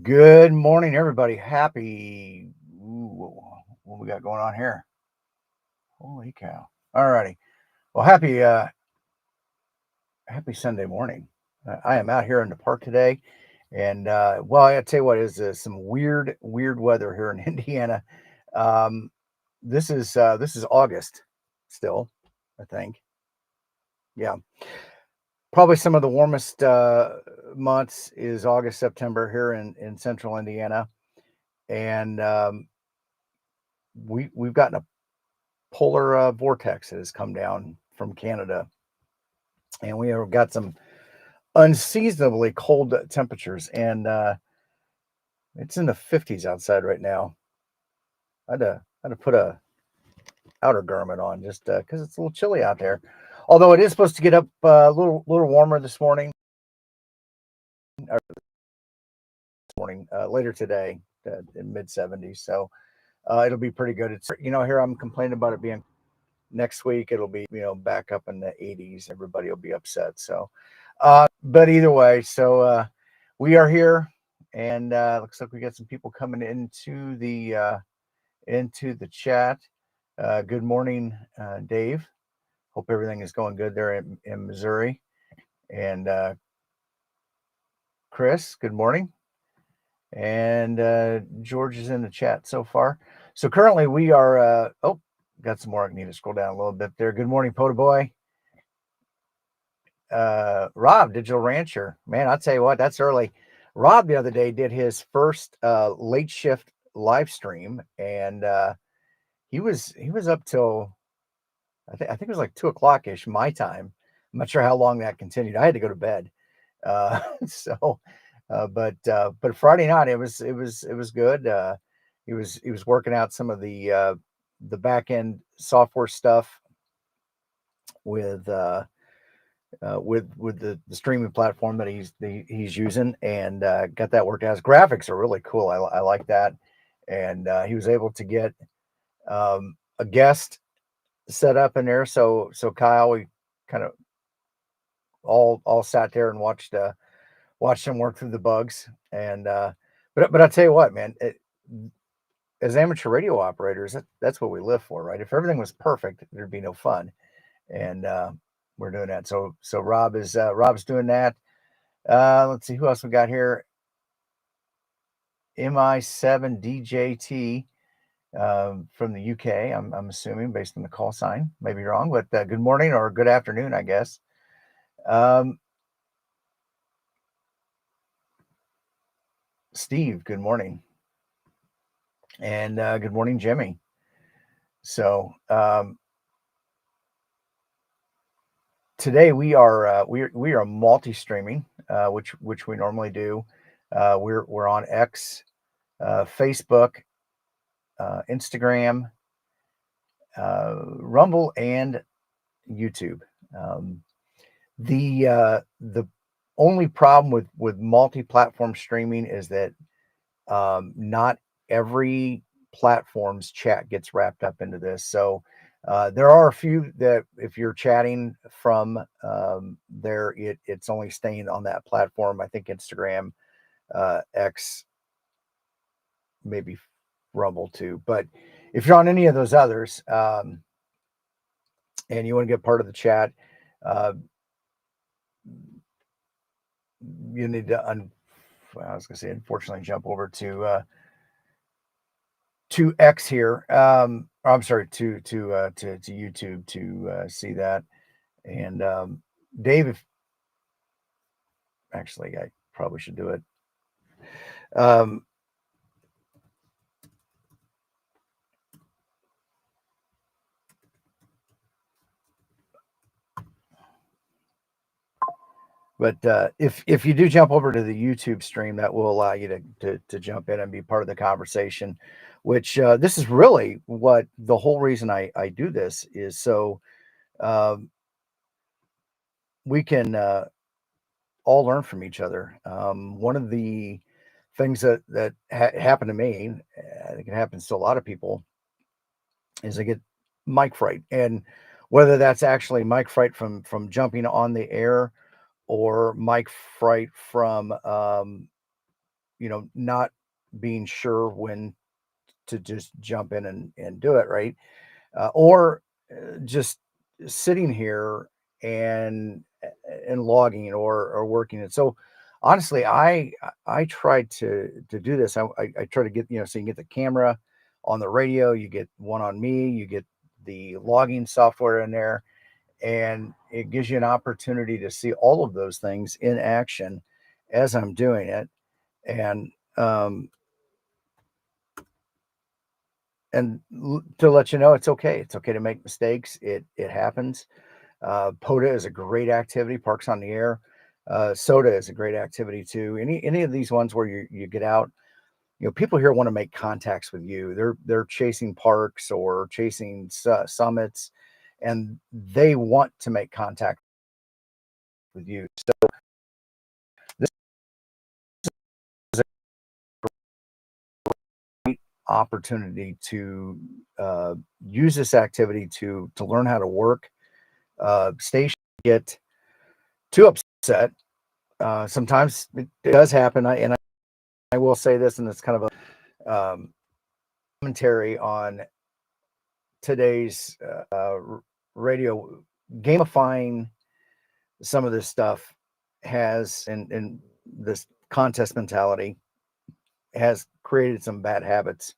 Good morning, everybody. Happy, what we got going on here? Holy cow. All righty. Well, happy Sunday morning. I am out here in the park today. And, well, I tell you what, is some weird weather here in Indiana. This is August still, I think. Yeah. Probably some of the warmest months is August, September here in central Indiana. And we've gotten a polar vortex that has come down from Canada, and we have got some unseasonably cold temperatures, and it's in the 50s outside right now. I had to put a outer garment on just because it's a little chilly out there. Although it is supposed to get up a little warmer this morning, later today in mid 70s. So it'll be pretty good. It's here I'm complaining about it being next week. It'll be back up in the 80s. Everybody will be upset. So, but either way, so we are here, and looks like we got some people coming into the chat. Good morning, Dave. Hope everything is going good there in Missouri. And Chris, good morning. And George is in the chat so far. So currently we are, got some more. I need to scroll down a little bit there. Good morning, POTA boy. Rob, Digital Rancher. Man, I'll tell you what, that's early. Rob the other day did his first late shift live stream, and he was up till I think it was like 2:00 ish my time. I'm not sure how long that continued. I had to go to bed. But Friday night it was good. He was working out some of the back end software stuff with the streaming platform that he's using, and got that worked out. His graphics are really cool. I like that, and he was able to get a guest set up in there. So Kyle, we kind of all sat there and watched him work through the bugs. And but I tell you what, man, as amateur radio operators, that's what we live for, right? If everything was perfect, there'd be no fun. And we're doing that. So Rob's doing that. Let's see who else we got here. MI7 DJT from the UK. I'm assuming based on the call sign. Maybe wrong, but good morning or good afternoon, I guess. Steve, good morning. And good morning, Jimmy. So today we are multi-streaming, which we normally do. We're on X, Facebook, Instagram, Rumble, and YouTube. The only problem with multi-platform streaming is that not every platform's chat gets wrapped up into this. So there are a few that if you're chatting from there, it's only staying on that platform. I think Instagram, X, maybe Rumble too. But if you're on any of those others and you want to get part of the chat, you need to well, I was gonna say unfortunately jump over to X here. Or I'm sorry, to YouTube to see that. And Dave, if actually I probably should do it. Um, but if you do jump over to the YouTube stream, that will allow you to jump in and be part of the conversation. Which this is really what the whole reason I do this is so um, we can all learn from each other. One of the things that happened to me, I think it happens to a lot of people, is I get mic fright, and whether that's actually mic fright from jumping on the air or mic fright from not being sure when to just jump in and do it right, or just sitting here and and logging or working it. So honestly, I tried to do this. I try to get so you can get the camera on the radio, you get one on me, you get the logging software in there, and it gives you an opportunity to see all of those things in action as I'm doing it. And to let you know it's okay. It's okay to make mistakes. It happens. POTA is a great activity. Parks on the Air. SOTA is a great activity too. Any of these ones where you get out, people here want to make contacts with you. They're chasing parks or chasing summits, and they want to make contact with you. So this is a great opportunity to use this activity to learn how to work. Station get too upset. Sometimes it does happen, and I will say this, and it's kind of a commentary on today's radio gamifying some of this stuff has and this contest mentality has created some bad habits,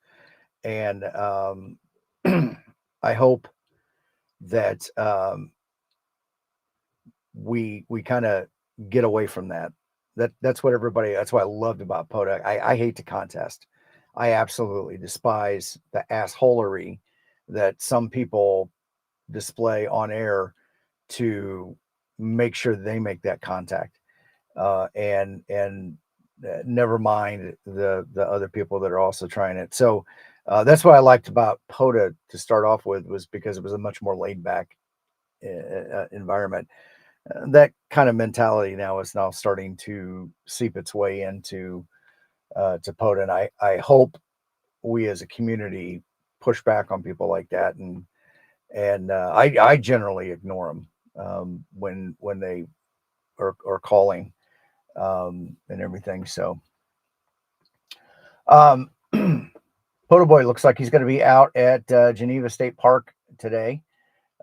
and I hope that we kind of get away from that. That's what everybody. That's what I loved about POTA. I hate to contest. I absolutely despise the assholery that some people display on air to make sure they make that contact, and never mind the other people that are also trying it. So that's what I liked about POTA to start off with, was because it was a much more laid back environment. That kind of mentality now is now starting to seep its way into to POTA, and I hope we as a community push back on people like that, and I generally ignore them when they are calling and everything. So um, POTA Boy looks like he's going to be out at Geneva State Park today,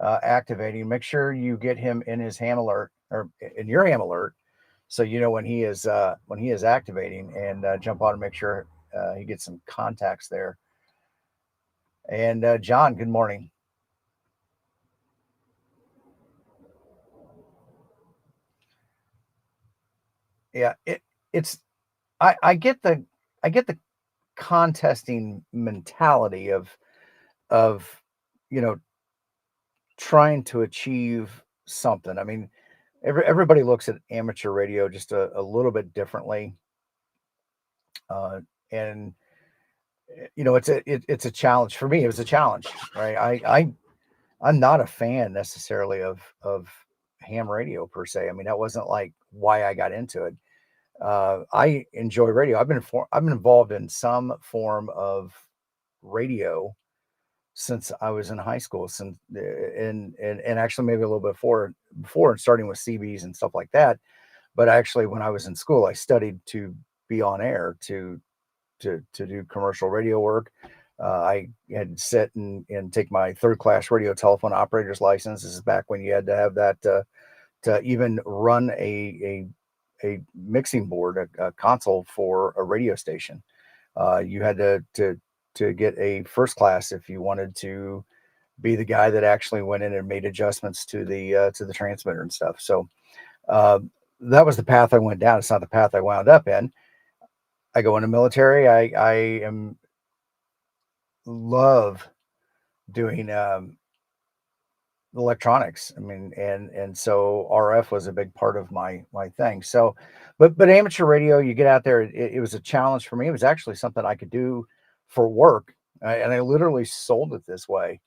activating. Make sure you get him in his ham alert, or in your ham alert, so you know when he is activating, and jump on and make sure he gets some contacts there. And John, good morning. Yeah, it's I get the contesting mentality of you know trying to achieve something. I mean, everybody looks at amateur radio just a little bit differently, and it's a challenge for me. It was a challenge, right? I'm not a fan necessarily of ham radio per se. I mean, that wasn't like why I got into it. I enjoy radio. I've been involved in some form of radio since I was in high school, since and actually maybe a little bit before starting with CBs and stuff like that. But actually, when I was in school, I studied to be on air to do commercial radio work. I had to sit and take my third class radio telephone operator's license. This is back when you had to have that to even run a mixing board, a console for a radio station. You had to get a first class if you wanted to be the guy that actually went in and made adjustments to the transmitter and stuff. So uh, that was the path I went down. It's not the path I wound up in. I go into military. I am love doing electronics. I mean, and so RF was a big part of my thing. So, but amateur radio, you get out there. It was a challenge for me. It was actually something I could do for work, and I literally sold it this way.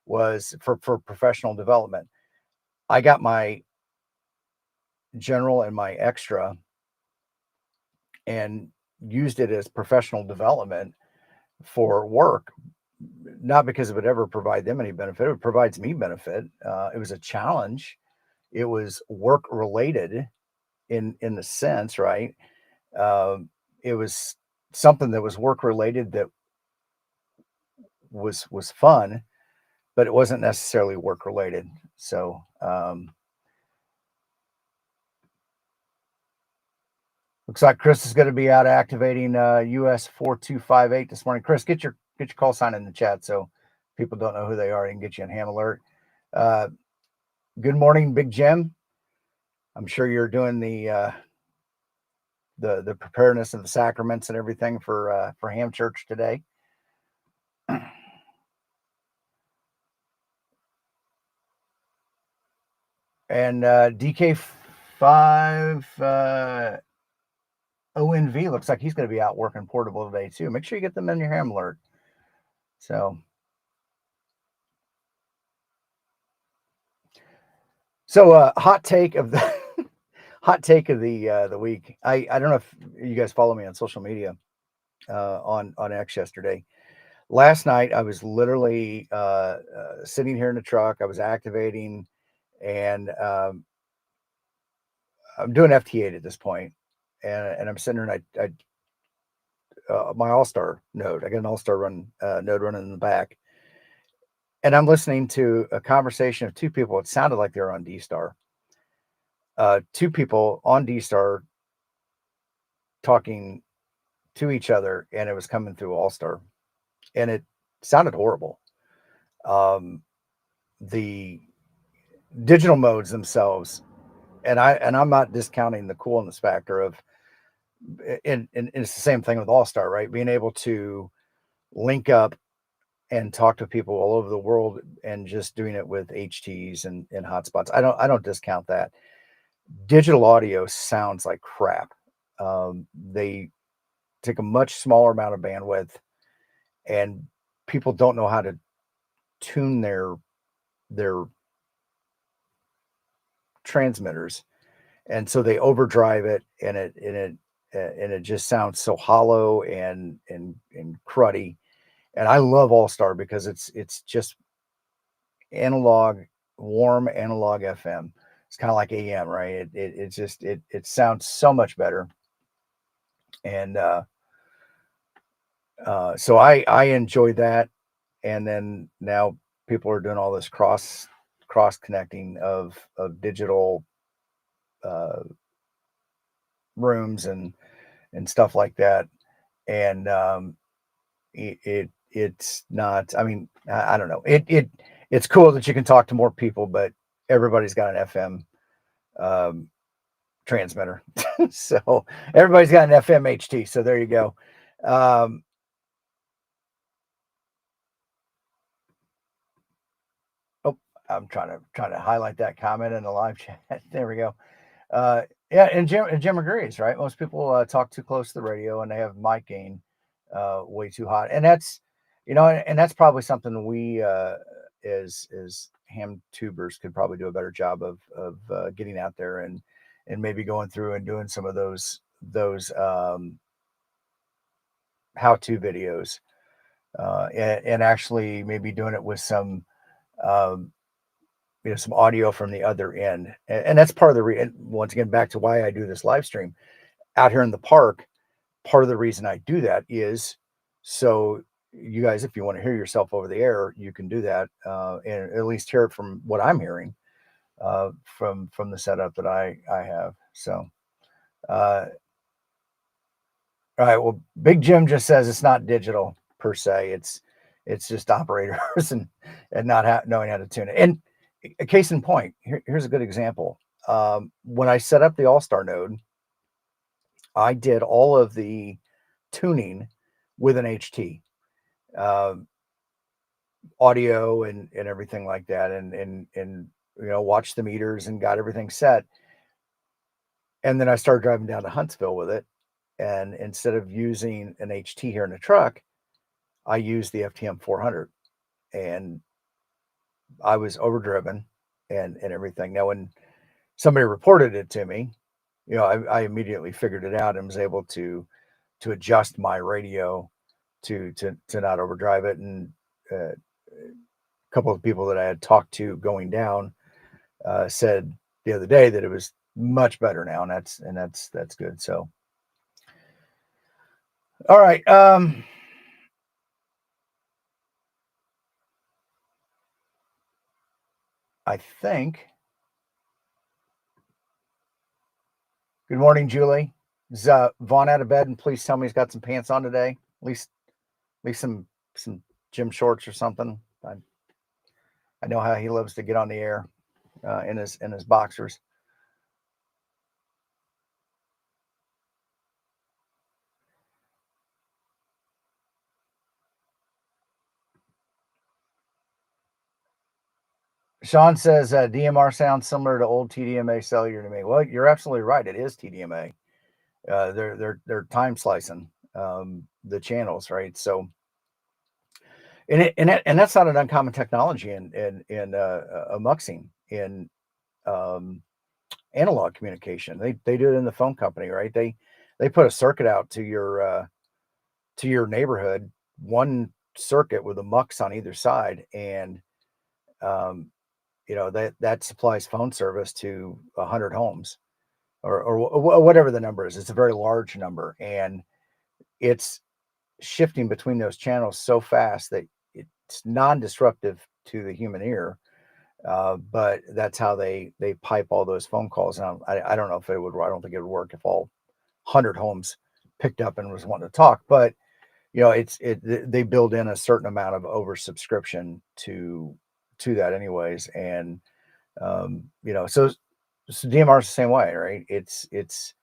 Was for professional development. I got my general and my extra and used it as professional development for work, not because it would ever provide them any benefit. It provides me benefit. It was a challenge. It was work related in the sense, right? It was something that was work related that was fun, but it wasn't necessarily work related. So looks like Chris is going to be out activating US 4258 this morning. Chris, get your call sign in the chat so people don't know who they are and get you on ham alert. Uh, good morning, Big Jim. I'm sure you're doing the preparedness of the sacraments and everything for Ham Church today. And DK5 ONV looks like he's going to be out working portable today too. Make sure you get them in your ham alert. So hot take of the hot take of the week. I don't know if you guys follow me on social media on X yesterday. Last night I was literally sitting here in the truck. I was activating, and I'm doing FT8 at this point, and I'm sitting there, and I my All-Star node. I got an All-Star run node running in the back, and I'm listening to a conversation of two people. It sounded like they were on D-Star. Two people on D-Star talking to each other, and it was coming through All-Star, and it sounded horrible. The digital modes themselves, and I'm not discounting the coolness factor of, and it's the same thing with All-Star, right? Being able to link up and talk to people all over the world, and just doing it with HTs and hotspots. I don't discount that. Digital audio sounds like crap. They take a much smaller amount of bandwidth, and people don't know how to tune their transmitters, and so they overdrive it, and it just sounds so hollow and cruddy. And I love All-Star because it's just analog, warm analog FM. It's kind of like AM, right? It sounds so much better. And so I enjoy that. And then now people are doing all this cross connecting of digital rooms and stuff like that. And it's not. I mean, I don't know. It's cool that you can talk to more people, but everybody's got an FM transmitter, so everybody's got an FM HT. So there you go. Oh, I'm trying to highlight that comment in the live chat. There we go. Yeah, and Jim agrees, right? Most people talk too close to the radio, and they have mic gain way too hot, and that's and that's probably something we as ham tubers could probably do a better job of getting out there and maybe going through and doing some of those how-to videos, and actually maybe doing it with some um, some audio from the other end. And that's part of the once again, back to why I do this live stream out here in the park. Part of the reason I do that is so you guys, if you want to hear yourself over the air, you can do that, and at least hear it from what I'm hearing from the setup that I have. So Uh, all right. Well, Big Jim just says it's not digital per se. It's just operators and not knowing how to tune it. And a case in point, here's a good example. When I set up the All-Star node, I did all of the tuning with an HT, uh, audio and everything like that, and watched the meters and got everything set. And then I started driving down to Huntsville with it. And instead of using an HT here in the truck, I used the FTM 400, and I was overdriven and everything. Now, when somebody reported it to me, I immediately figured it out and was able to adjust my radio to not overdrive it. And a couple of people that I had talked to going down said the other day that it was much better now, and that's good. So, all right. I think. Good morning, Julie. Is Vaughn out of bed? And please tell me he's got some pants on today. At least some gym shorts or something. I know how he loves to get on the air in his boxers. Sean says DMR sounds similar to old TDMA cellular to me. Well, you're absolutely right. It is TDMA. They're time slicing the channels, right? So, and that's not an uncommon technology in muxing in analog communication. They do it in the phone company, right? They put a circuit out to your neighborhood, one circuit with a mux on either side, and um, that supplies phone service to 100 homes or whatever the number is. It's a very large number, and it's shifting between those channels so fast that it's non-disruptive to the human ear. But that's how they pipe all those phone calls. And I don't know if it would. I don't think it would work if all 100 homes picked up and was wanting to talk. But they build in a certain amount of oversubscription to that anyways. And so DMR is the same way, right? It's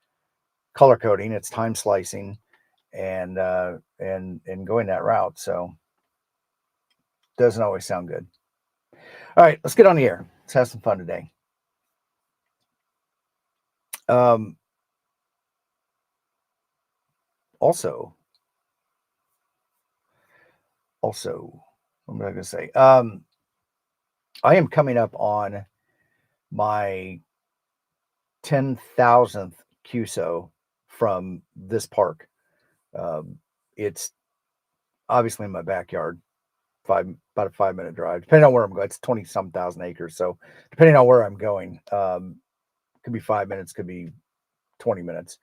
color coding, it's time slicing, and going that route. So doesn't always sound good. All right, let's get on the air. Let's have some fun today. Also, what am I going to say? I am coming up on my 10,000th QSO from this park. It's obviously in my backyard, about a 5-minute drive, depending on where I'm going. It's 20 some thousand acres. So depending on where I'm going, could be 5 minutes, could be 20 minutes.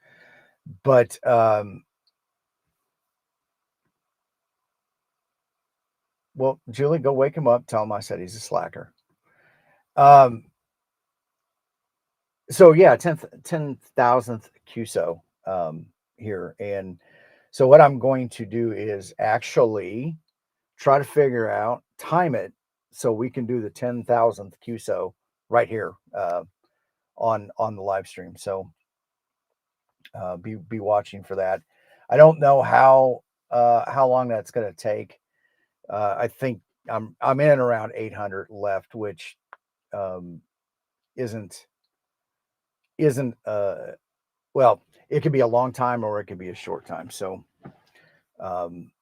But well, Julie, go wake him up. Tell him I said he's a slacker. So yeah, 10,000th QSO here. And so what I'm going to do is actually try to figure out, time it so we can do the 10,000th QSO right here on the live stream. So be watching for that. I don't know how long that's going to take. I think I'm in and around 800 left, which isn't well, it could be a long time or it could be a short time. So kind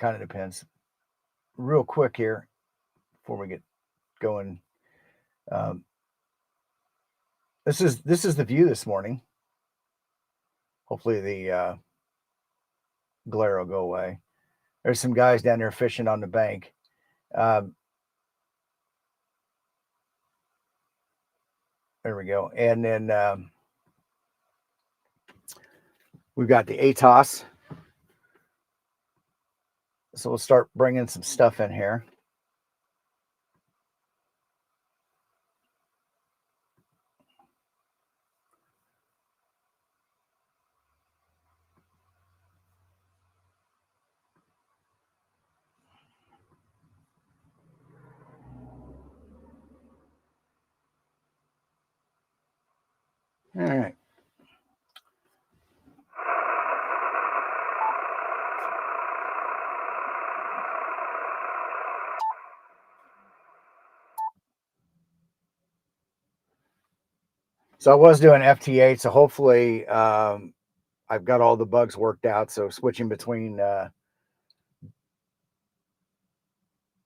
of depends. Real quick here before we get going. This is the view this morning. Hopefully the glare will go away. There's some guys down there fishing on the bank. There we go. And then we've got the ATOS. So we'll start bringing some stuff in here. All right. So I was doing FT8, so hopefully I've got all the bugs worked out. So switching between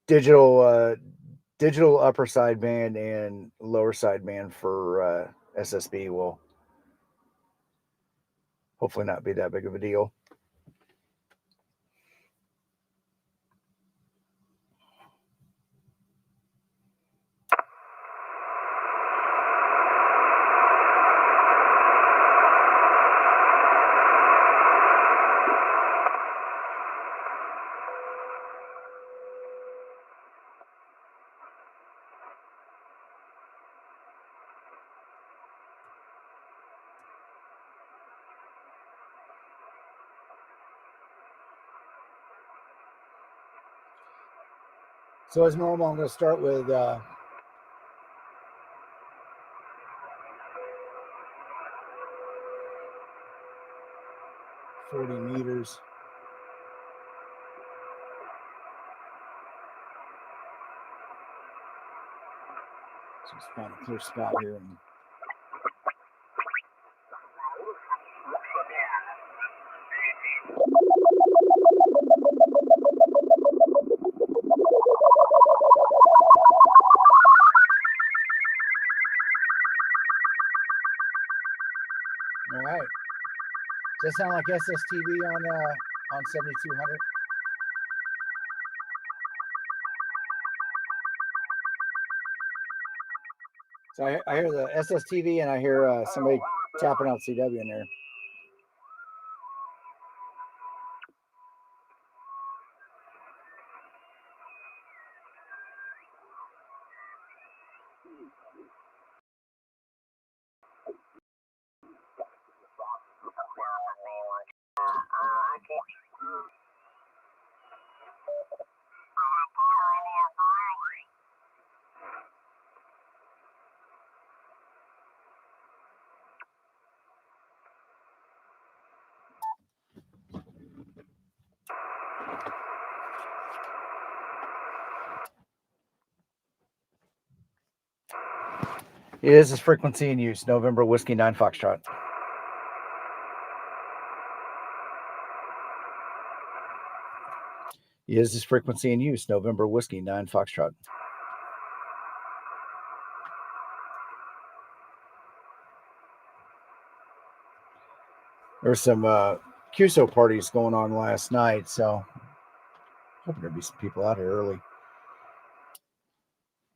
digital upper sideband and lower sideband for SSB will hopefully not be that big of a deal. So as normal, I'm going to start with 40 meters. So just find a clear spot here. And all right. Does that sound like SSTV on 7200? So I hear the SSTV and I hear somebody tapping out CW in there. It is this frequency in use, November Whiskey 9 Foxtrot. Is this frequency in use, November Whiskey 9 Foxtrot. There were some QSO parties going on last night, so hoping there'd be some people out here early.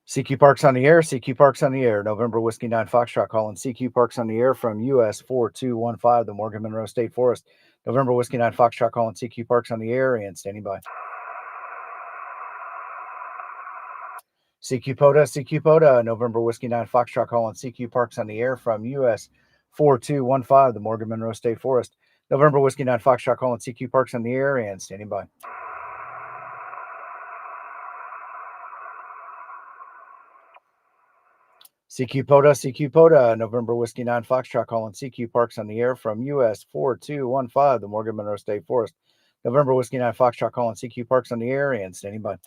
CQ Parks on the air, CQ Parks on the air, November Whiskey 9 Foxtrot calling CQ Parks on the air from US 4215, the Morgan Monroe State Forest. November Whiskey 9 Foxtrot calling CQ Parks on the air and standing by. CQ POTA, November Whiskey 9 Foxtrot calling CQ Parks on the air from US 4215, the Morgan Monroe State Forest. November Whiskey 9 Foxtrot calling CQ Parks on the air and standing by. CQ POTA, November Whiskey 9 Foxtrot calling CQ Parks on the air from US 4215, the Morgan Monroe State Forest. November Whiskey 9 Foxtrot calling CQ Parks on the air and standing by.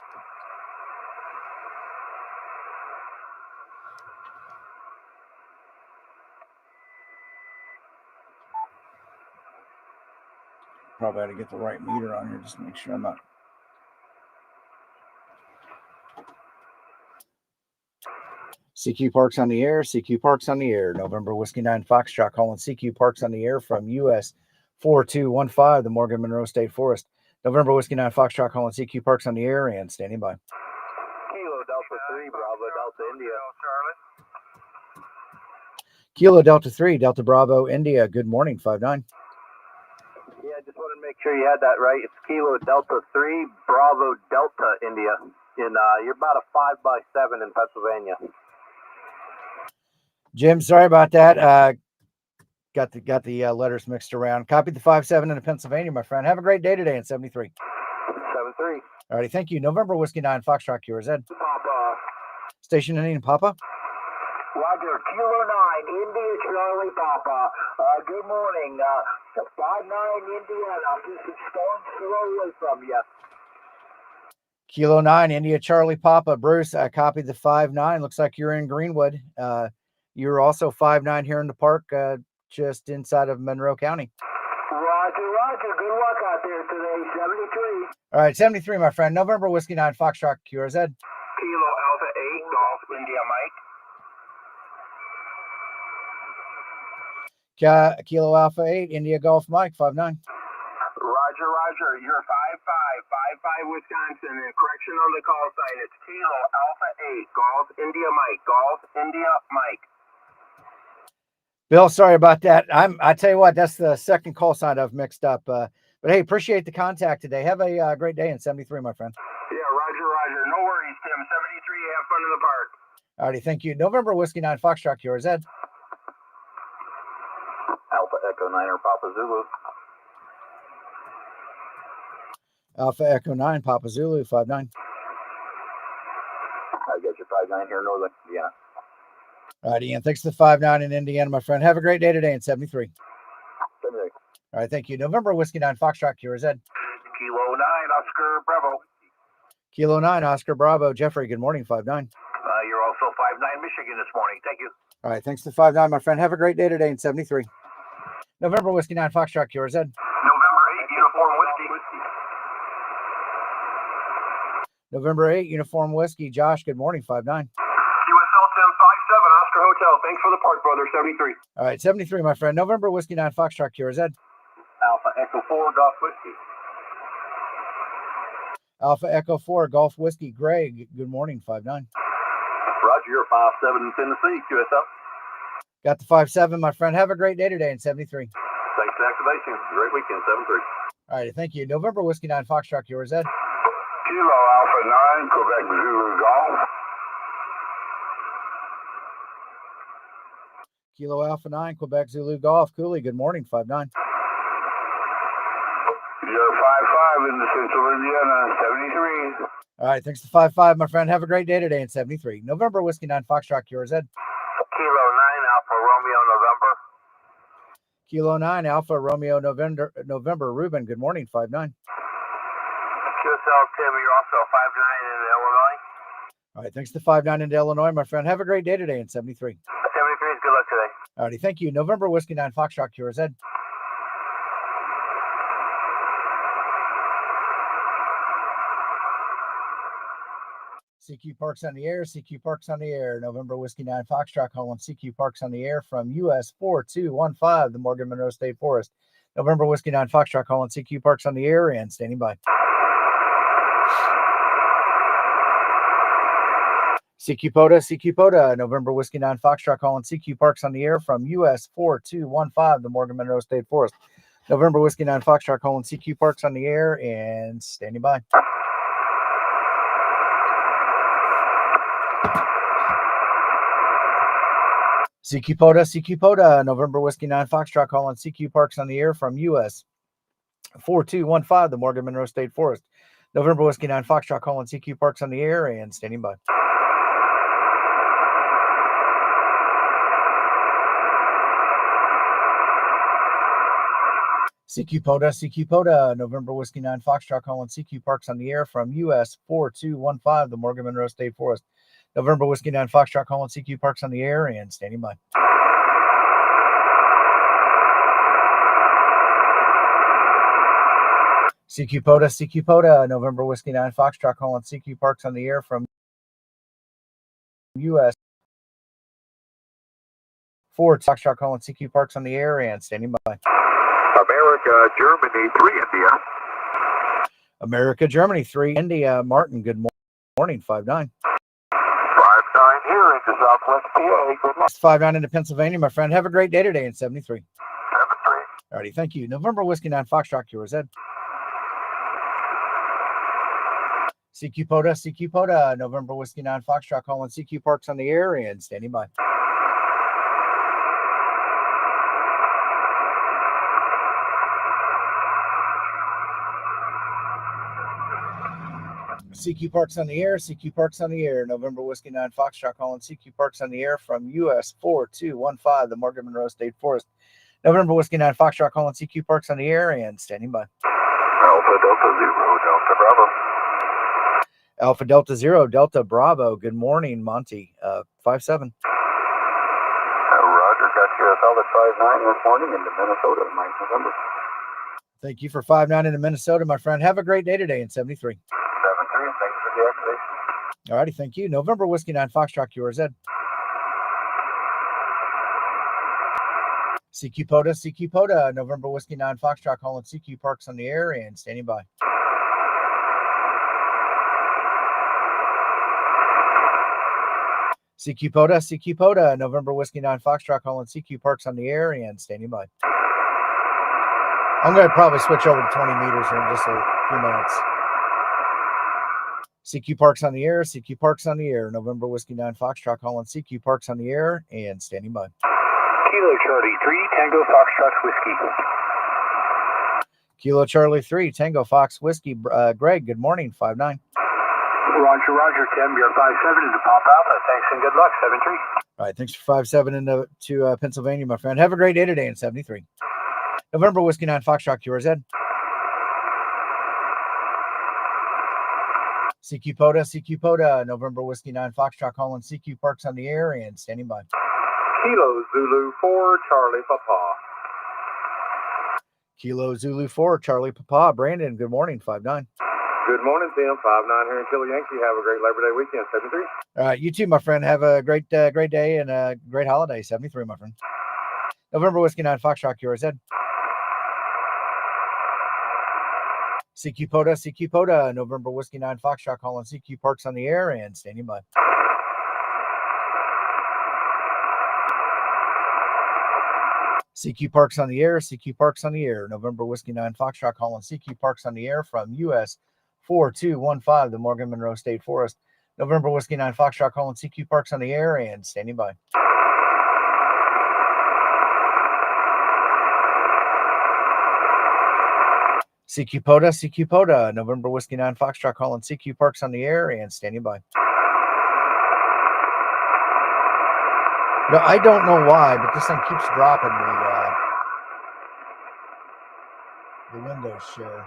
Probably had to get the right meter on here just to make sure I'm not. CQ Parks on the air, CQ Parks on the air, November Whiskey 9 Foxtrot calling CQ Parks on the air from US 4215, the Morgan Monroe State Forest. November Whiskey 9 Foxtrot calling CQ Parks on the air and standing by. Kilo Delta 3, Bravo Delta India. Kilo Delta 3, Delta Bravo India. Good morning, 59. Yeah, I just wanted to make sure you had that right. It's Kilo Delta 3, Bravo Delta India. You're about a 5x7 in Pennsylvania. Jim, sorry about that. Got the letters mixed around. Copied the 5-7 in Pennsylvania, my friend. Have a great day today in 73. 7-3. All righty, thank you. November Whiskey 9 Foxtrot QRZ. Papa. Station Indian Papa. Roger, Kilo 9, India Charlie Papa. Good morning. 59 Indiana. I'm just a stone's throw away from you. Kilo 9, India Charlie Papa. Bruce, I copied the 5-9. Looks like you're in Greenwood. You're also 5-9 here in the park, just inside of Monroe County. Roger, roger. Good luck out there today. 73. All right, 73, my friend. November Whiskey 9, Foxtrot QRZ. Kilo Alpha 8, Golf India Mike. Kilo Alpha 8, India Golf Mike, 5-9. Roger, roger. You're 5-5, 5-5 Wisconsin. And correction on the call sign. It's Kilo Alpha 8, Golf India Mike, Golf India Mike. Bill, sorry about that. I tell you what, that's the second call sign I've mixed up. But hey, appreciate the contact today. Have a great day in 73, my friend. Yeah, roger, roger. No worries, Tim. 73, have fun in the park. All righty, thank you. November Whiskey 9, Foxtrot QRZ. Alpha Echo 9er Papa Zulu. Alpha Echo 9, Papa Zulu, 5-9. I got your 5-9 here in Northern Indiana. All right, Ian. Thanks to the 5-9 in Indiana, my friend. Have a great day today in 73. 73. All right, thank you. November Whiskey 9, Foxtrot QRZ. Kilo 9, Oscar Bravo. Kilo 9, Oscar Bravo. Jeffrey, good morning, 5-9. You're also 5-9 Michigan this morning. Thank you. All right, thanks to 5-9, my friend. Have a great day today in 73. November Whiskey 9, Foxtrot QRZ. November 8, Uniform Whiskey. November 8, Uniform Whiskey. Josh, good morning, 5-9. QSL 1057, Oscar Hotel. Thanks for the park, brother. 73. All right, 73, my friend. November Whiskey 9, Foxtrot QRZ. Alpha Echo 4, Golf Whiskey. Alpha Echo 4, Golf Whiskey. Greg, good morning, 5-9. Roger, you're 5-7 in Tennessee, QSL. Got the 5-7, my friend. Have a great day today in 73. Thanks for activation. Great weekend, 7-3. All right, thank you. November Whiskey 9, Foxtrot QRZ. Kilo Alpha 9, Quebec Zulu Golf. Kilo Alpha 9, Quebec Zulu Golf. Cooley, good morning, 5-9. You're 5-5 in the Central Indiana, 73. All right, thanks to 5-5, my friend. Have a great day today in 73. November Whiskey 9, Foxtrot QRZ. Kilo 9, Alpha Romeo November. Kilo 9, Alpha Romeo November. Ruben, good morning, 5-9. QSL Tim, you're also 5-9 in Illinois. All right, thanks to 5-9 into Illinois, my friend. Have a great day today in 73. 73 is good luck today. All righty, thank you. November Whiskey 9, Foxtrot QRZ. CQ Parks on the air, CQ Parks on the air. November Whiskey 9, Foxtrot calling CQ Parks on the air from US 4215, the Morgan Monroe State Forest. November Whiskey 9, Foxtrot calling CQ Parks on the air and standing by. CQ POTA, November Whiskey 9, Foxtrot calling CQ Parks on the air from US 4215, the Morgan Monroe State Forest. November Whiskey 9, Foxtrot calling CQ Parks on the air and standing by. CQ POTA, November Whiskey 9, Foxtrot calling CQ Parks on the air from US 4215, the Morgan Monroe State Forest. November Whiskey 9, Foxtrot calling CQ Parks on the air and standing by. CQ POTA, November Whiskey 9, Foxtrot calling CQ Parks on the air from US 4215, the Morgan Monroe State Forest. November Whiskey 9, Foxtrot calling CQ Parks on the air and standing by. CQ POTA, November Whiskey 9, Foxtrot calling CQ Parks on the air from US 4, Foxtrot calling CQ Parks on the air and standing by. America, Germany, 3 India. America, Germany, 3 India. Martin, good morning, 5-9. 5-9 here into Southwest PA. Good luck. 5-9 into Pennsylvania, my friend. Have a great day today in 73. 7-3. All righty, thank you. November Whiskey 9, Foxtrot QRZ. CQ POTA, November Whiskey 9, Foxtrot calling CQ Parks on the air and standing by. CQ Parks on the air. CQ Parks on the air. November Whiskey 9 Foxtrot calling CQ Parks on the air from US 4215, the Morgan Monroe State Forest. November Whiskey 9 Foxtrot calling CQ Parks on the air and standing by. Alpha Delta 0, Delta Bravo. Alpha Delta 0, Delta Bravo. Good morning, Monty. 5-7. Roger, got you a solid 5-9 this morning into Minnesota, 9th November. Thank you for 5-9 into Minnesota, my friend. Have a great day today in 73. 7-3, thanks for the activation. All righty, thank you. November Whiskey 9 Foxtrot QRZ. CQ POTA, CQ POTA, November Whiskey 9 Foxtrot calling CQ Parks on the air and standing by. CQ POTA, CQ POTA, November Whiskey 9 Foxtrot calling CQ Parks on the air and standing by. I'm going to probably switch over to 20 meters here in just a few minutes. CQ Parks on the air, CQ Parks on the air, November Whiskey 9 Foxtrot calling CQ Parks on the air and standing by. Kilo Charlie 3, Tango Foxtrot Whiskey. Kilo Charlie 3, Tango Fox Whiskey. Greg, good morning, 5-9. Roger, Tim, you're 5-7 into Pop Alpha. Thanks and good luck, 7-3. All right, thanks for 5-7 into Pennsylvania, my friend. Have a great day today in 73. November Whiskey 9 Foxtrot QRZ. CQ POTA, CQ POTA, November Whiskey 9 Foxtrot calling CQ Parks on the air and standing by. Kilo Zulu 4, Charlie Papa. Kilo Zulu 4, Charlie Papa. Brandon, good morning, 5-9. Good morning, Tim. 5-9 here in Kilo Yankee. Have a great Labor Day weekend, 7-3. All right, you too, my friend. Have a great day and a great holiday, 73, my friend. November Whiskey 9 Foxtrot QRZ. CQ POTA, CQ POTA, November Whiskey 9 Foxtrot calling CQ Parks on the air and standing by. CQ Parks on the air, CQ Parks on the air, November Whiskey 9 Foxtrot calling CQ Parks on the air from US 4215, the Morgan Monroe State Forest. November Whiskey 9 Foxtrot calling CQ Parks on the air and standing by. CQ POTA, CQ POTA, November Whiskey 9 Foxtrot calling CQ Parks on the air and standing by. No, I don't know why, but this thing keeps dropping the Windows share.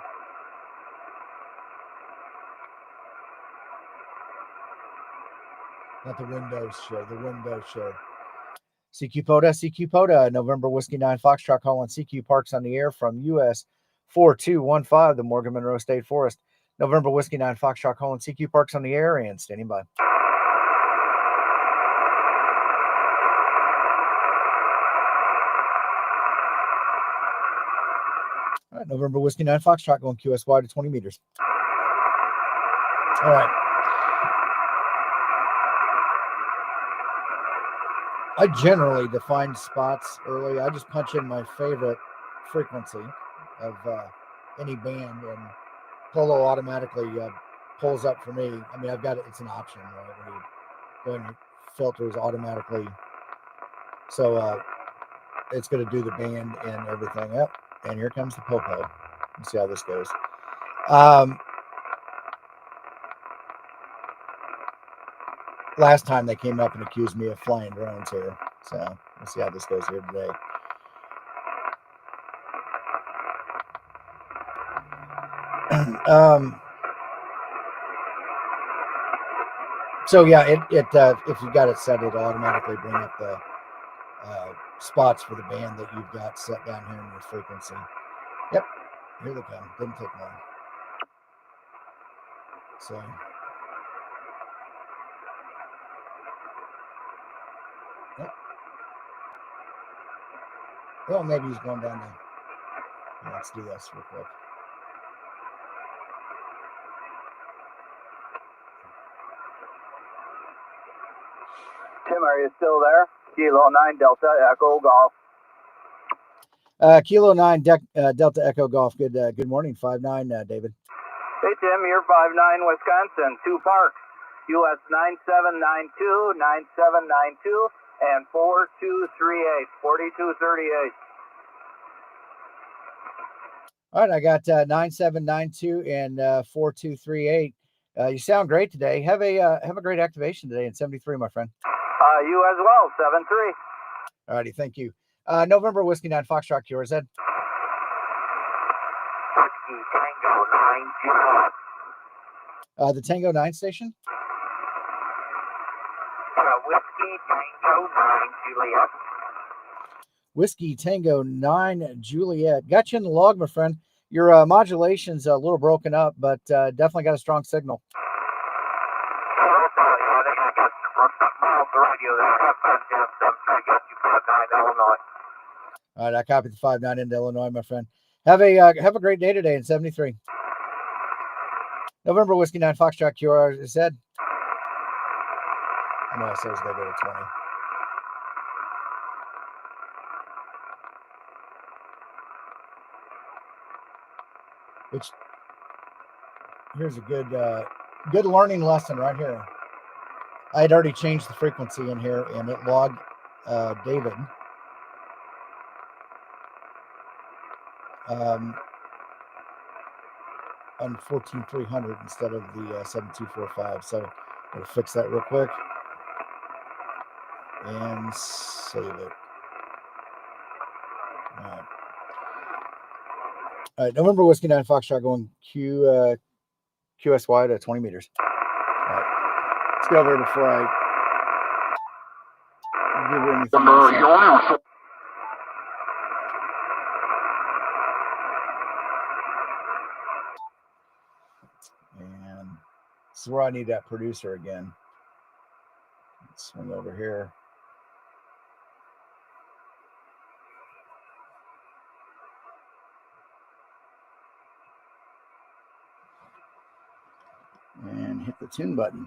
Not the Windows share, the Windows share. CQ POTA, CQ POTA, November Whiskey 9 Foxtrot calling CQ Parks on the air from US 4215, the Morgan Monroe State Forest. November Whiskey 9 Foxtrot calling CQ Parks on the air and standing by. All right, November Whiskey 9 Foxtrot going QSY to 20 meters. All right. I generally define spots early. I just punch in my favorite frequency of any band, and Polo automatically pulls up for me. I mean, I've got it. It's an option, right? When you go in, your filters automatically. So it's going to do the band and everything up. And here comes the Popo. Let's see how this goes. Last time they came up and accused me of flying drones here. So we'll see how this goes here today. So yeah, it if you got it set, it'll automatically bring up the spots for the band that you've got set down here in your frequency. Yep, here they come. Didn't take long. So yep. Well, maybe he's going down there. Let's do this real quick. Tim, are you still there? Kilo 9 Delta Echo Golf. Kilo 9 Delta Echo Golf. Good morning, 5-9, David. Hey, Tim, you're 5-9 Wisconsin, 2 parks, US 9792, 9792, and 4238, 4238. All right, I got 9792 and 4238. You sound great today. Have a great activation today in 73, my friend. You as well, 7-3. All righty, thank you. November Whiskey 9 Foxtrot QRZ. Whiskey Tango 9 Juliet. The Tango 9 station. Whiskey Tango 9 Juliet. Whiskey Tango 9 Juliet. Got you in the log, my friend. Your modulation's a little broken up, but definitely got a strong signal. All right, I copied the 5-9 into Illinois, my friend. Have a great day today in 73. November Whiskey 9 Foxtrot QRZ. I know I said I was going to go to 20. Which, here's a good learning lesson right here. I had already changed the frequency in here, and it logged David. On 14300 instead of the 7245. So I'm going to fix that real quick and save it. All right, November Whiskey 9 Foxtrot going QSY to 20 meters. All right, let's go over here before I give you anything else. And this is where I need that producer again. Let's swing over here. And hit the tune button.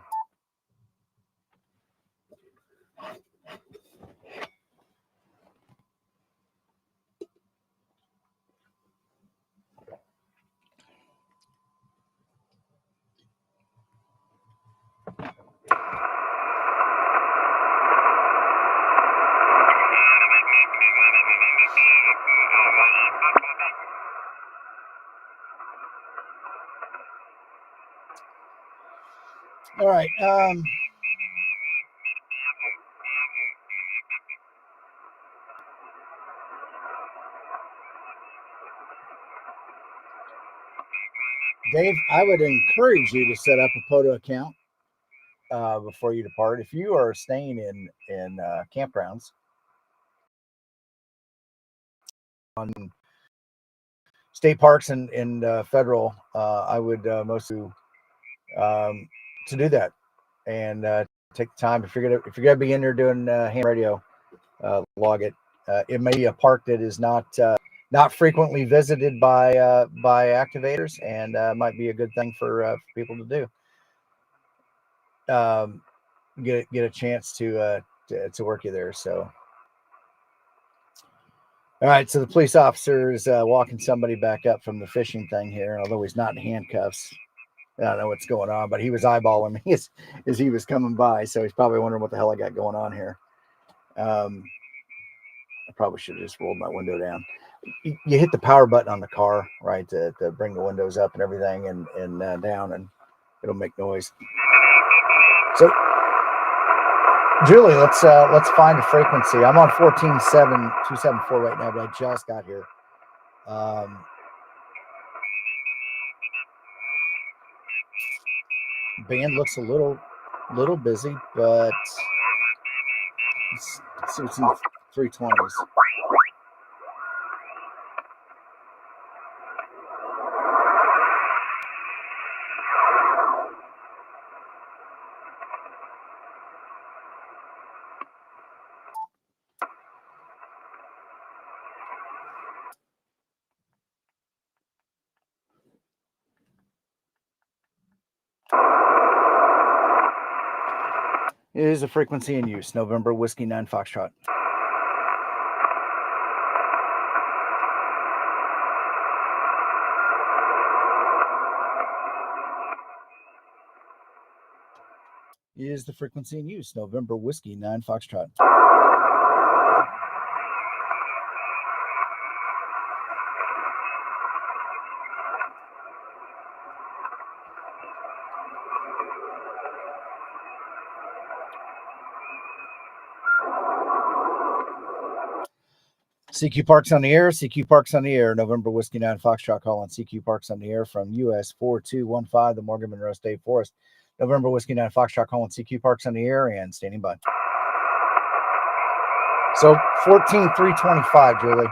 All right. Dave, I would encourage you to set up a POTA account before you depart. If you are staying in campgrounds on state parks and federal, I would mostly to do that and take the time. If you're gonna be in there doing ham radio, log it. It may be a park that is not frequently visited by activators, and might be a good thing for people to do. Get a chance to work you there. So, all right. So the police officer is walking somebody back up from the fishing thing here, although he's not in handcuffs. I don't know what's going on, but he was eyeballing me as he was coming by. So he's probably wondering what the hell I got going on here. I probably should have just rolled my window down. You hit the power button on the car, right, to bring the windows up and everything and down, and it'll make noise. So, Julie, let's find a frequency. I'm on 14.7.274 right now, but I just got here. Band looks a little busy, but it's in 320s. It is a frequency in use. November Whiskey 9 Foxtrot. Is the frequency in use. November Whiskey 9 Foxtrot. CQ Parks on the air. CQ Parks on the air. November Whiskey 9 Foxtrot calling CQ Parks on the air from US 4215, the Morgan Monroe State Forest. November Whiskey 9 Foxtrot calling CQ Parks on the air and standing by. So 14,325, Julie.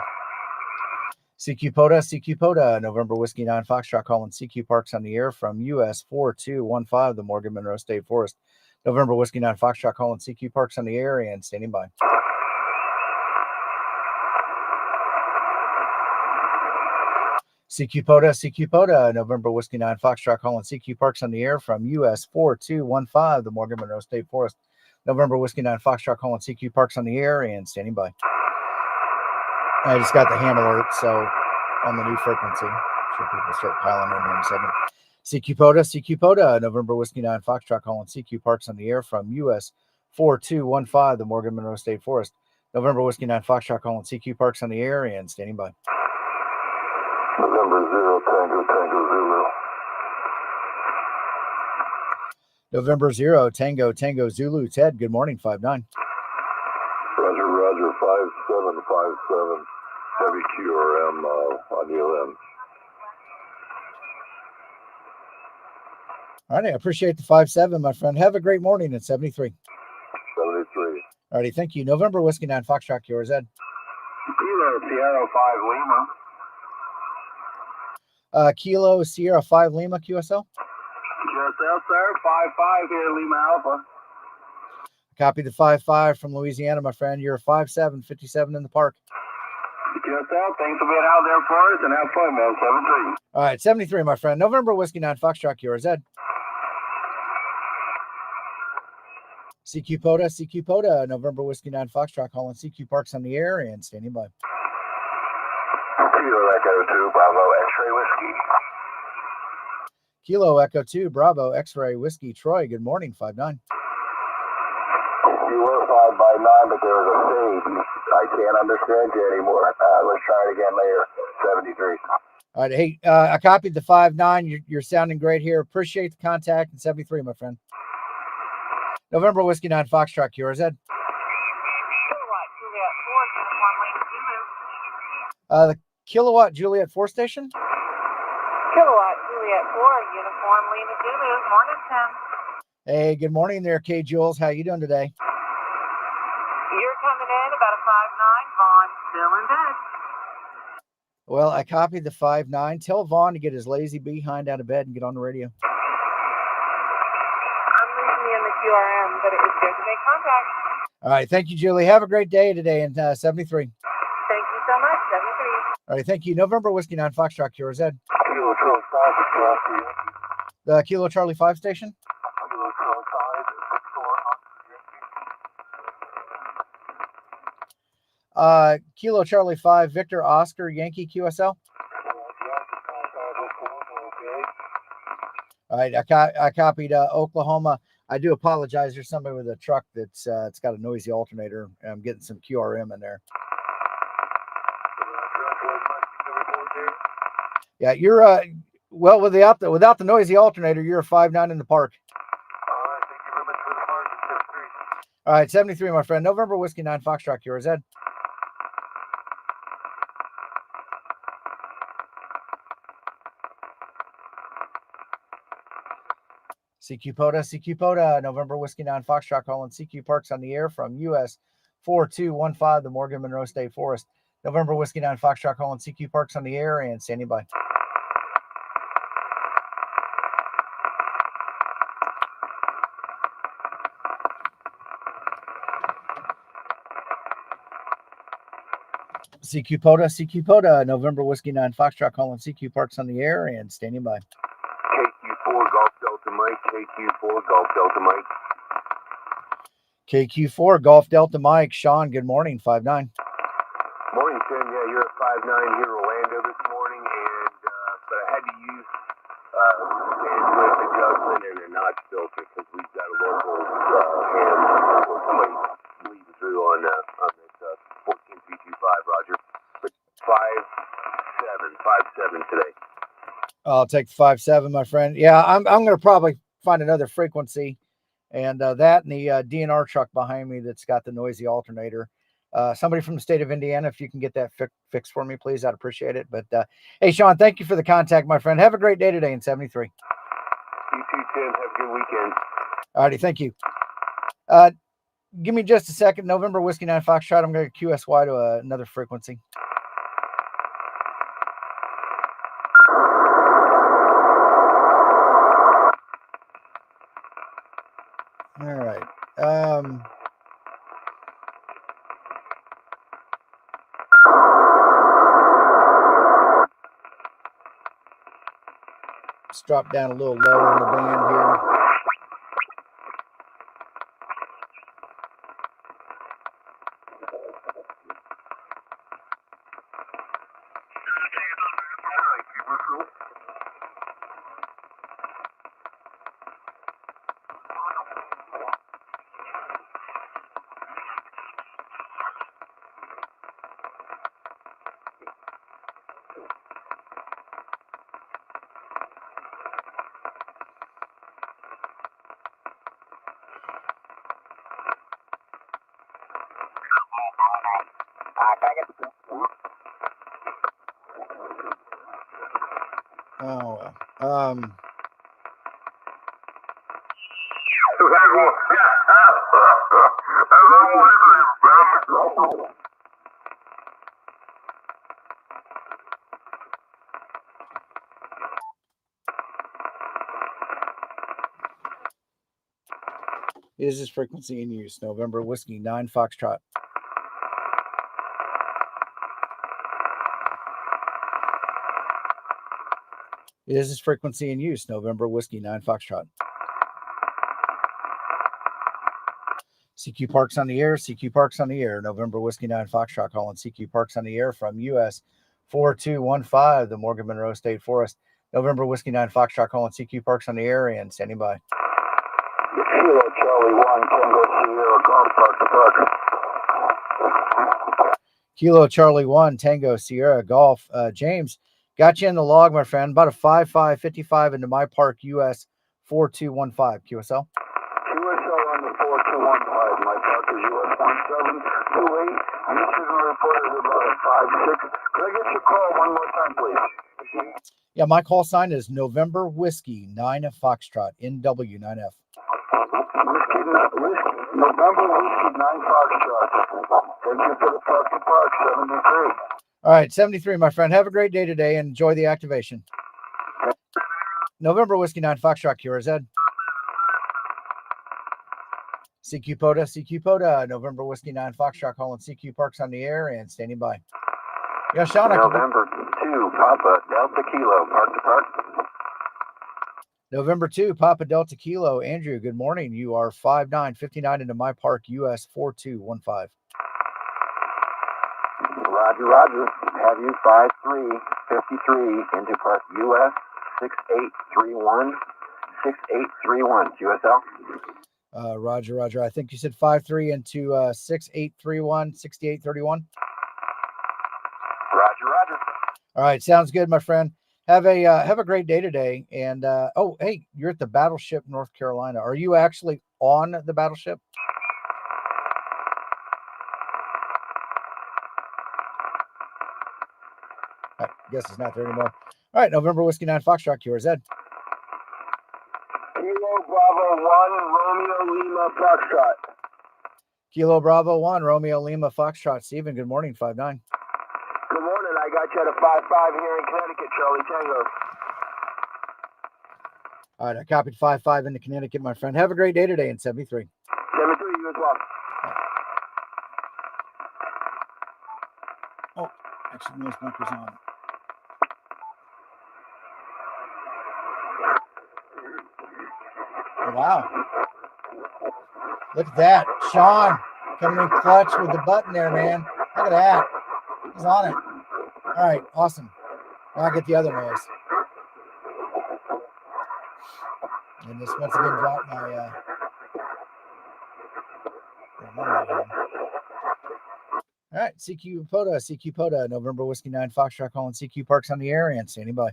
CQ POTA, November Whiskey 9 Foxtrot calling CQ Parks on the air from US 4215, the Morgan Monroe State Forest. November Whiskey 9 Foxtrot calling CQ Parks on the air and standing by. CQ POTA, November Whiskey 9 Foxtrot calling CQ Parks on the air from US 4215, the Morgan Monroe State Forest. November Whiskey 9 Foxtrot calling CQ Parks on the air and standing by. I just got the ham alert, so on the new frequency. I'm sure people start piling in here in a second. CQ POTA, November Whiskey 9 Foxtrot calling CQ Parks on the air from US 4215, the Morgan Monroe State Forest. November Whiskey 9 Foxtrot calling CQ Parks on the air and standing by. November 0 Tango Tango Zulu. November 0 Tango Tango Zulu. Ted, good morning, 5-9. Roger, 5757. Heavy QRM on the LM. All right, I appreciate the 5-7, my friend. Have a great morning at 73. 73. All righty, thank you. November Whiskey 9 Foxtrot, yours, Ed. Kilo Sierra 5 Lima. Kilo Sierra 5 Lima QSL. QSL, sir. 5-5 here, Lima Alpha. Copy the 5-5 from Louisiana, my friend. You're 5-7, 57 in the park. QSL, thanks for being out there for us and have fun, man. 73. All right, 73, my friend. November Whiskey 9 Foxtrot, yours, Ed. CQ POTA, November Whiskey 9 Foxtrot calling CQ Parks on the air and standing by. Kilo Echo 2 Bravo X-Ray Whiskey. Kilo Echo 2 Bravo X-Ray Whiskey. Troy, good morning, 5-9. You were 5-9, but there was a fade. I can't understand you anymore. Let's try it again later. 73. All right, hey, I copied the 5-9. You're sounding great here. Appreciate the contact. And 73, my friend. November Whiskey 9 Foxtrot, yours, Ed. The Kilowatt Juliet 4 station. Kilowatt Juliet 4 Uniform Lima Zulu. Morning, Tim. Hey, good morning there, K. Jules. How you doing today? You're coming in about a 5-9. Vaughn still in bed. Well, I copied the 5-9. Tell Vaughn to get his lazy behind out of bed and get on the radio. I'm leaving you in the QRM, but it was good to make contact. All right, thank you, Julie. Have a great day today in 73. Thank you so much, 73. All right, thank you. November Whiskey 9 Foxtrot, yours, Ed. Kilo Charlie 5 is The Kilo Charlie 5 station. Kilo Charlie 5 is 64. Kilo Charlie 5 Victor Oscar Yankee QSL. All right, I copied Oklahoma. I do apologize. There's somebody with a truck that's it's got a noisy alternator. I'm getting some QRM in there. Yeah, you're well without the noisy alternator. You're a 5-9 in the park. All right, thank you very much for the park. 73. All right, 73, my friend. November Whiskey 9 Foxtrot, yours, Ed. CQ POTA, November Whiskey 9 Foxtrot calling CQ Parks on the air from US 4215, the Morgan Monroe State Forest. November Whiskey 9 Foxtrot calling CQ Parks on the air and standing by. CQ POTA, November Whiskey 9 Foxtrot calling CQ Parks on the air and standing by. KQ4 Golf Delta Mike, KQ4 Golf Delta Mike. KQ4 Golf Delta Mike. Sean, good morning, 5-9. Morning, Tim. Yeah, you're at 5-9 here in Orlando this morning, and but I had to use bandwidth adjustment and a notch filter because we've got a local hand or somebody bleeding through on this 14325, Roger. But 5-7 today. I'll take the 5-7, my friend. Yeah, I'm going to probably find another frequency, and that and the DNR truck behind me that's got the noisy alternator. somebody from the state of Indiana, if you can get that fixed for me, please, I'd appreciate it. But hey, Sean, thank you for the contact, my friend. Have a great day today in 73. You too, Tim. Have a good weekend. All righty, thank you. Give me just a second. November Whiskey 9 Foxtrot. I'm going to QSY to another frequency. All right. Let's drop down a little lower in the band here. Oh, is this frequency in use? November Whiskey 9 Foxtrot. Is this frequency in use? November Whiskey 9 Foxtrot. CQ Parks on the air. CQ Parks on the air. November Whiskey 9 Foxtrot calling CQ Parks on the air from US 4215, the Morgan Monroe State Forest. November Whiskey 9 Foxtrot calling CQ Parks on the air and standing by. Kilo Charlie 1, Tango Sierra Golf, Park to Park. Kilo Charlie 1, Tango Sierra Golf. James, got you in the log, my friend. About a 5.555 into my park, US 4215. QSL? QSL on the 4215. My park is US 1728. You should report it about a 5.6. Could I get your call one more time, please? Yeah, my call sign is November Whiskey 9 Foxtrot, NW9F. November Whiskey 9 Foxtrot. Thank you for the Park to Park, 73. All right, 73, my friend. Have a great day today and enjoy the activation. November Whiskey 9 Foxtrot, QRZ. CQ POTA, CQ POTA. November Whiskey 9 Foxtrot calling CQ Parks on the air and standing by. Yeah, Sean. November 2, Papa Delta Kilo, Park to Park. November 2, Papa Delta Kilo. Andrew, good morning. You are 5.959 into my park, US 4215. Roger, Roger. Have you 5.353 into Park US 6831. 6831. QSL? Roger, Roger. I think you said 5.3 into 6831, 6831. Roger, Roger. All right, sounds good, my friend. Have a great day today. And oh, hey, you're at the Battleship, North Carolina. Are you actually on the Battleship? I guess it's not there anymore. All right, November Whiskey 9 Foxtrot, QRZ. Kilo Bravo 1, Romeo Lima Foxtrot. Kilo Bravo 1, Romeo Lima Foxtrot. Stephen, good morning, 5.9. Good morning. I got you at a 5.5 here in Connecticut, Charlie Tango. All right, I copied 5.5 into Connecticut, my friend. Have a great day today in 73. 73, you as well. Oh, actually, noise bunker's on. Oh, wow. Look at that. Sean coming in clutch with the button there, man. Look at that. He's on it. All right, awesome. Now I get the other noise. And this once again dropped my all right, CQ POTA, November Whiskey 9 Foxtrot calling CQ Parks on the air and standing by.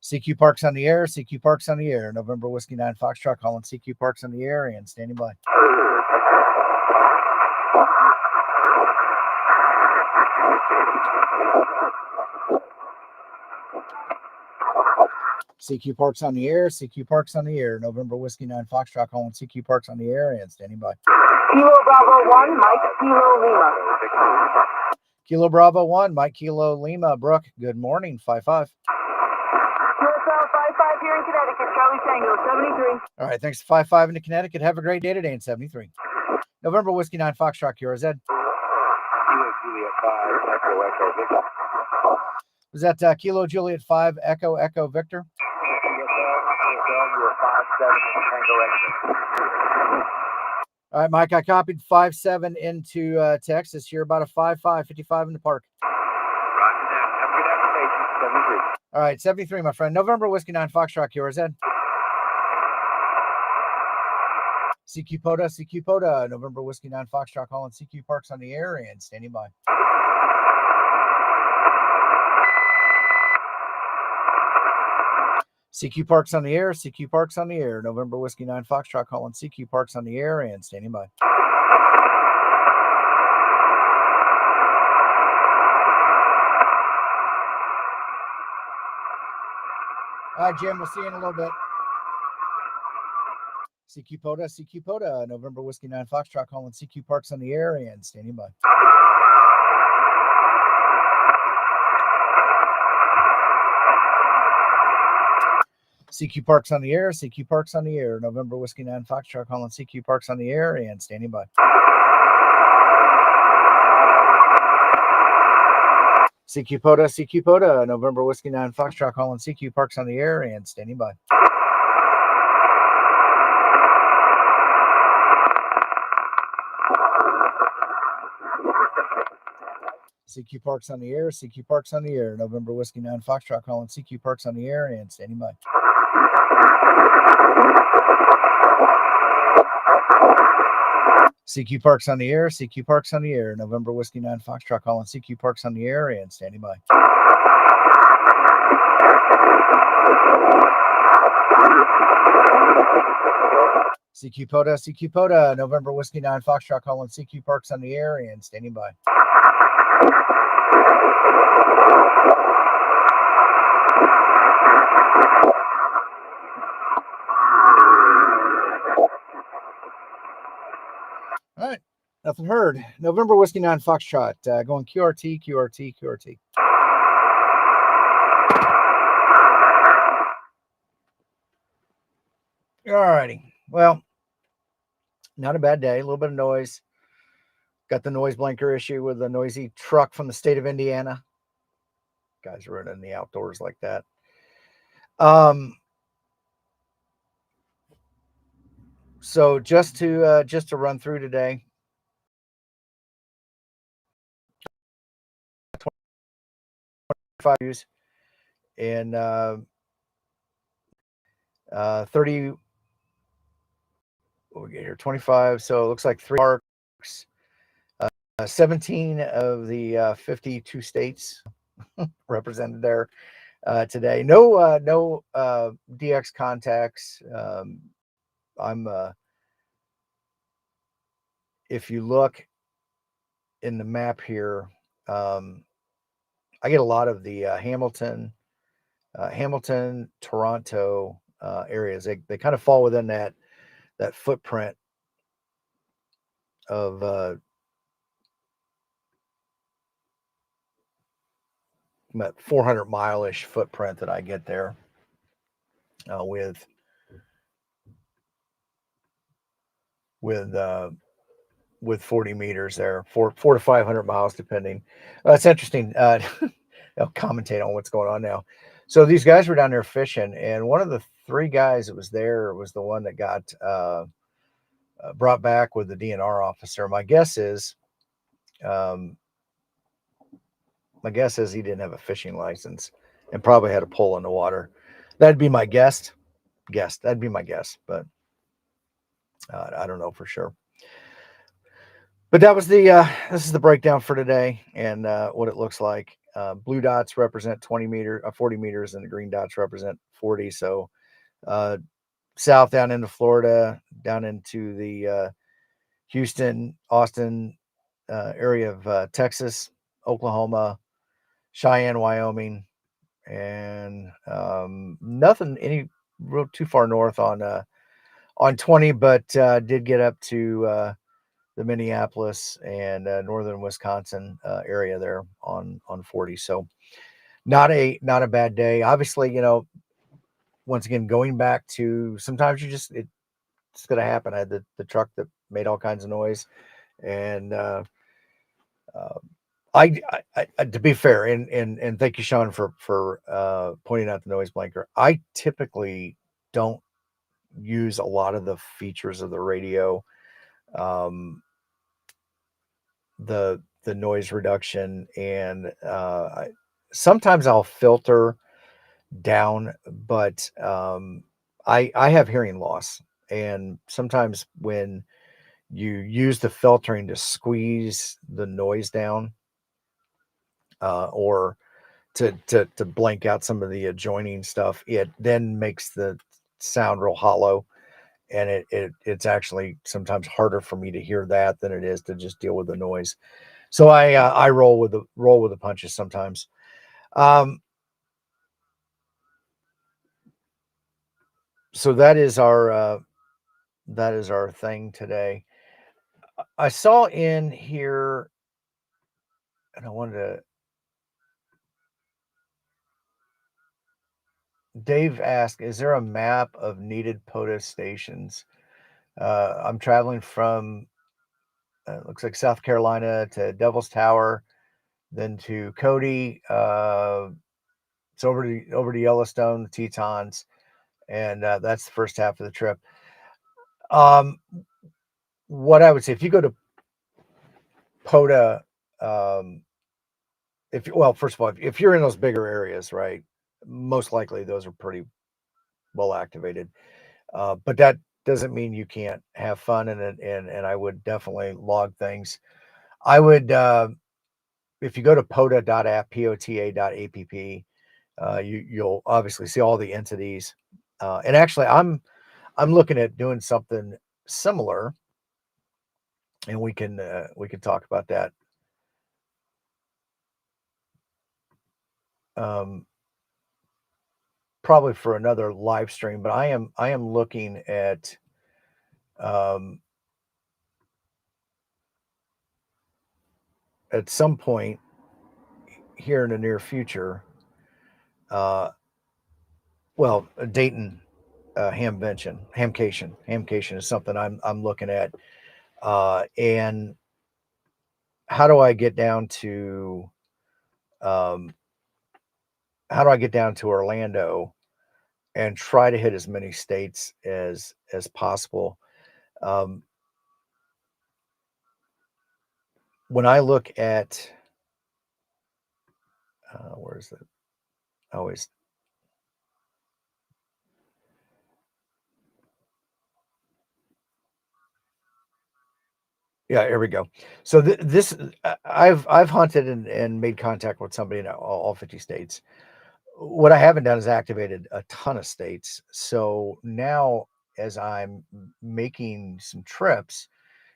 CQ Parks on the air, CQ Parks on the air, November Whiskey 9 Foxtrot calling CQ Parks on the air and standing by. CQ Parks on the air. CQ Parks on the air. November Whiskey 9 Foxtrot calling CQ Parks on the air and standing by. Kilo Bravo 1, Mike Kilo Lima. Kilo Bravo 1, Mike Kilo Lima. Brooke, good morning. 5-5. QSL 55 here in Connecticut. Charlie Tango 73. All right, thanks to 5-5 into Connecticut. Have a great day today in 73. November Whiskey 9 Foxtrot, QRZ. Kilo Juliet 5, Echo Echo Victor. Was that Kilo Juliet 5, Echo Echo Victor? QSL, you are 5-7 in Tango Echo. All right, Mike, I copied 5-7 into Texas. You're about a 5-5, 55 in the park. Roger that. Have a good affirmation. 73. All right, 73, my friend. November Whiskey 9 Foxtrot, QRZ. CQ POTA, CQ POTA. November Whiskey 9 Foxtrot calling CQ Parks on the air and standing by. CQ Parks on the air, CQ Parks on the air. November Whiskey 9 Foxtrot calling CQ Parks on the air and standing by. All right, Jim, we'll see you in a little bit. CQ POTA, CQ POTA. November Whiskey 9 Foxtrot calling CQ Parks on the air and standing by. CQ Parks on the air, CQ Parks on the air. November Whiskey 9 Foxtrot calling CQ Parks on the air and standing by. CQ POTA, CQ POTA. November Whiskey 9 Foxtrot calling CQ Parks on the air and standing by. CQ Parks on the air, CQ Parks on the air. November Whiskey 9 Foxtrot calling CQ Parks on the air and standing by. CQ Parks on the air, CQ Parks on the air. November Whiskey 9 Foxtrot calling CQ Parks on the air and standing by. CQ POTA, CQ POTA. November Whiskey 9 Foxtrot calling CQ Parks on the air and standing by. All right, nothing heard. November Whiskey 9 Foxtrot going QRT, QRT, QRT. All righty. Well, not a bad day. A little bit of noise. Got the noise blanker issue with a noisy truck from the state of Indiana. Guys running in the outdoors like that. So just to run through today. 25 views and 30. What we get here? 25. So it looks like 3 parks. 17 of the 52 states represented there today. No DX contacts. If you look in the map here, I get a lot of the Hamilton, Toronto areas. They kind of fall within that footprint of about 400 mile-ish footprint that I get there with 40 meters there, 400 to 500 miles depending. It's interesting. I'll commentate on what's going on now. So these guys were down there fishing, and one of the 3 guys that was there was the one that got brought back with the DNR officer. My guess is he didn't have a fishing license and probably had a pole in the water. That'd be my guess. That'd be my guess, but I don't know for sure. But that was this is the breakdown for today and what it looks like. Blue dots represent 40 meters, and the green dots represent 40. So south down into Florida, down into the Houston, Austin area of Texas, Oklahoma, Cheyenne, Wyoming, and nothing any real too far north on 20, but did get up to the Minneapolis and northern Wisconsin area there on 40. So not a bad day. Obviously, once again, going back to sometimes it's going to happen. I had the truck that made all kinds of noise, and uh, to be fair, and thank you, Sean, for pointing out the noise blanker. I typically don't use a lot of the features of the radio, um, the noise reduction, and sometimes I'll filter down, but I have hearing loss, and sometimes when you use the filtering to squeeze the noise down, or to blank out some of the adjoining stuff, it then makes the sound real hollow, and it's actually sometimes harder for me to hear that than it is to just deal with the noise. So I roll with the punches sometimes. Um, so that is our thing today. I saw in here, and I wanted to. Dave asked, "Is there a map of needed POTA stations?" I'm traveling from looks like South Carolina to Devil's Tower, then to Cody. It's over to Yellowstone, the Tetons, and that's the first half of the trip. Um, what I would say, if you go to POTA, um, first of all, if you're in those bigger areas, right, most likely those are pretty well activated. But that doesn't mean you can't have fun in it, and I would definitely log things. I would, if you go to POTA.app, POTA.app, you'll obviously see all the entities. And actually, I'm looking at doing something similar, and we can talk about that. Um, Probably for another live stream, but I am looking um, at some point here in the near future. Uh, Dayton hamcation is something I'm looking at. And how do I get down to um, how do I get down to Orlando and try to hit as many states as possible? Um, when I look at where is it? Always, yeah. Here we go. So this I've hunted and made contact with somebody in all 50 states. What I haven't done is activated a ton of states. So now, as I'm making some trips,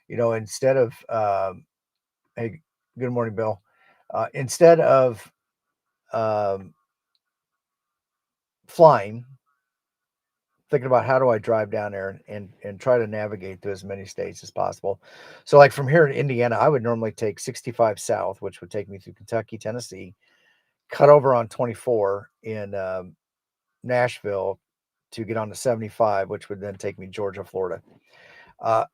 instead of hey, good morning, Bill. Instead of um, flying, thinking about how do I drive down there and try to navigate through as many states as possible. So, like from here in Indiana, I would normally take 65 south, which would take me through Kentucky, Tennessee, cut over on 24 in Nashville to get on to 75, which would then take me Georgia, Florida. Uh,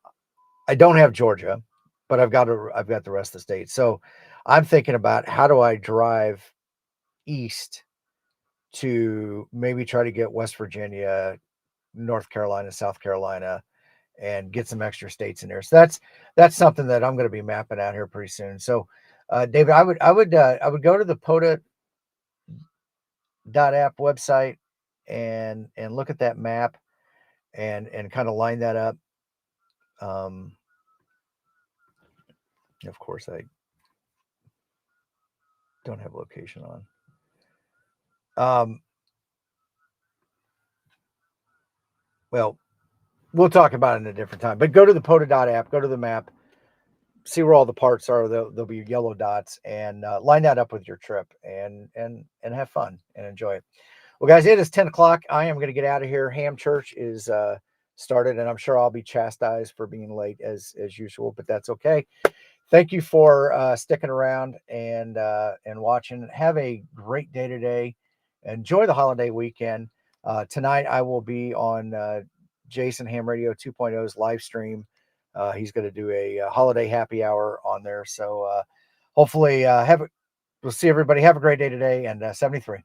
I don't have Georgia, but I've got the rest of the state. So I'm thinking about how do I drive east to maybe try to get West Virginia, North Carolina, South Carolina, and get some extra states in there. So that's something that I'm going to be mapping out here pretty soon. So, David, I would go to the POTA.app website and look at that map and kind of line that up. Um, of course, I don't have location on. Well, we'll talk about it in a different time. But go to the POTA.app, go to the map, see where all the parts are. There'll be yellow dots, and line that up with your trip, and have fun and enjoy it. Well, guys, it is 10 o'clock. I am going to get out of here. Ham Church is started, and I'm sure I'll be chastised for being late as usual, but that's okay. Thank you for sticking around and watching. Have a great day today. Enjoy the holiday weekend. Tonight I will be on Jason Ham Radio 2.0's live stream. He's going to do a holiday happy hour on there. So hopefully we'll see everybody. Have a great day today, and 73.